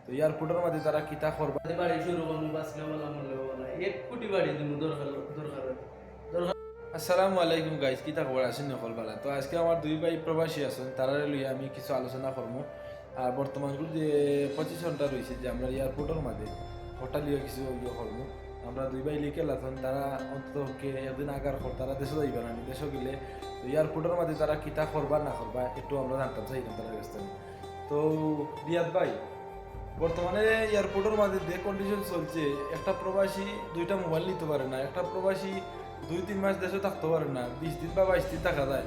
তো এয়ারপোর্টের মাঝে তারা কিতা করবা। বাড়ি শুরু করবো বাঁচলে বলা মরলে বলা 1 কোটি বাড়ি দিব দরকার দরকার দরকার। আসসালামু আলাইকুম গাইজ, কিতা খবর আছেন নকল বালা। তো আজকে আমার দুই ভাই প্রবাসী আছেন, তারা লইয়া আমি কিছু আলোচনা করবো। আর বর্তমানগুলো যে 25 ঘন্টা রয়েছে যে আমরা এয়ারপোর্টের মাঝে হোটেল লিয়ে কিছু ইয়ে করবো। আমরা দুই ভাই লিখে লাথন তারা অন্তকে একদিন আগার কর তারা দেশে যাইবে না, দেশে গেলে তো এয়ারপোর্টের মাঝে তারা কিতা করবা না করবা একটু আমরা জানতাম চাইতাম তারা কাছ থেকে। তো রিয়াদ ভাই, বর্তমানে এয়ারপোর্টের মাঝে যে কন্ডিশন চলছে, একটা প্রবাসী 2টা মোবাইল নিতে পারে না, একটা প্রবাসী 2-3 মাস দেশে থাকতে পারে না, 20 দিন বা 22 দিন থাকা যায়।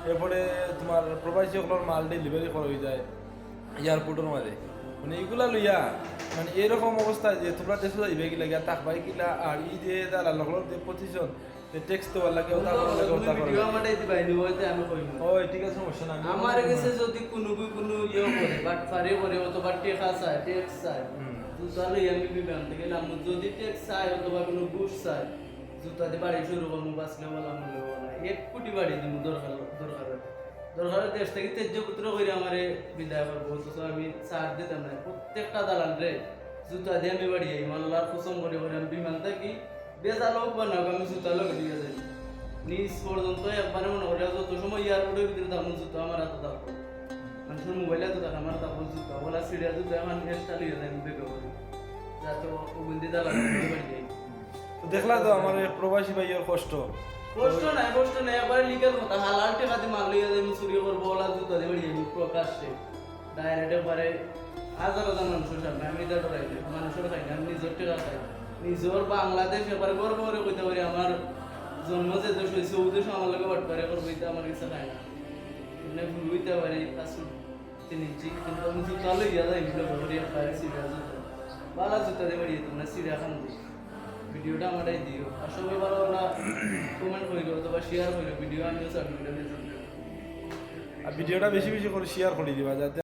এরপরে তোমার প্রবাসী ওগুলোর মাল ডেলিভারি করা হয়ে যায় এয়ারপোর্টের মাঝে। মানে এইগুলা লইয়া মানে এরকম অবস্থায় যে তোমরা দেশে যাইবে গিলা গিয়া থাকবাই কিলা, আর এই যে তারা লগর যে পজিশন টেক্সট দেওয়ার লাগে ওটা করার লাগে ওটা করার ভিডিও লাগে। আমারে দিবাই নিব হইতে আমি কইব ওই ঠিক আছে, সমস্যা না। আমার কাছে যদি কোনো ইয়ে করে বাট ফারে করে অথবা টেকা চায় টেক্স চায় জুতা লই আমি বিমান থেকে নাম যদি টেক্স চায় অথবা কোনো বুশ চায় জুতা দিয়ে বাড়ি শুরু করবো বাঁচলে বলা মরলে বলা 1 কোটি বাড়ি দিব দরকার দরকার দরকার দেশ থেকে তেজ্যপুত্র করে আমারে বিদায় করবো। অথচ আমি ছাড় দিতাম না প্রত্যেকটা দালাল রে জুতা দিয়ে আমি বাড়ি যাই মাল্লার কুসম করে করে আমি বিমান থাকি বেজাল হোক বা না হোক আমি জুতা লোক দিয়ে যাই নিজ পর্যন্ত একবারে মনে করে যত সময় এয়ারপোর্টের ভিতরে থাকবো জুতো আমার হাতে থাকবো মানুষের মোবাইলে তো থাকে আমার থাকবো জুতো ওলা সিরিয়া জুতো এখন এক্সট্রা লিয়ে যায় আমি বেগে করি যাতে ওগুন্দি দালাল বাড়ি যাই। তো দেখলা তো আমার এই প্রবাসী ভাইয়ের কষ্ট। কষ্ট নাই একবারে লিগেল কথা হালাল টাকা দিয়ে মাল লিয়ে যাই চুরি করবো ওলা জুতো দিয়ে বাড়ি যাই প্রকাশ্যে ডাইরেক্ট একবারে হাজার হাজার মানুষের সামনে আমি এটা ডরাই দিই মানুষের খাই না আমি নিজের টাকা খাই নিজের বাংলাদেশ এবারে গর্ব করে কইতে পারি আমার জন্ম যে দেশ হয়েছে ও দেশ আমার লোক বাটপারে করবো এটা আমার ইচ্ছা নাই না এমনি ভুল হইতে পারি কাছে চিনিচ্ছি কিন্তু আমি জুতা লইয়া যাই এগুলো ভরিয়ে খাই সিরিয়া জুতা বালা জুতা দিয়ে বাড়িয়ে তোমরা সিরিয়া খান দিই ভিডিওটা আমারটাই দিও আর সবাই ভালো না কমেন্ট করিল অথবা শেয়ার করিল ভিডিও আমিও সার্টিফিকেট আর ভিডিওটা বেশি বেশি করে শেয়ার করে দিবা যাতে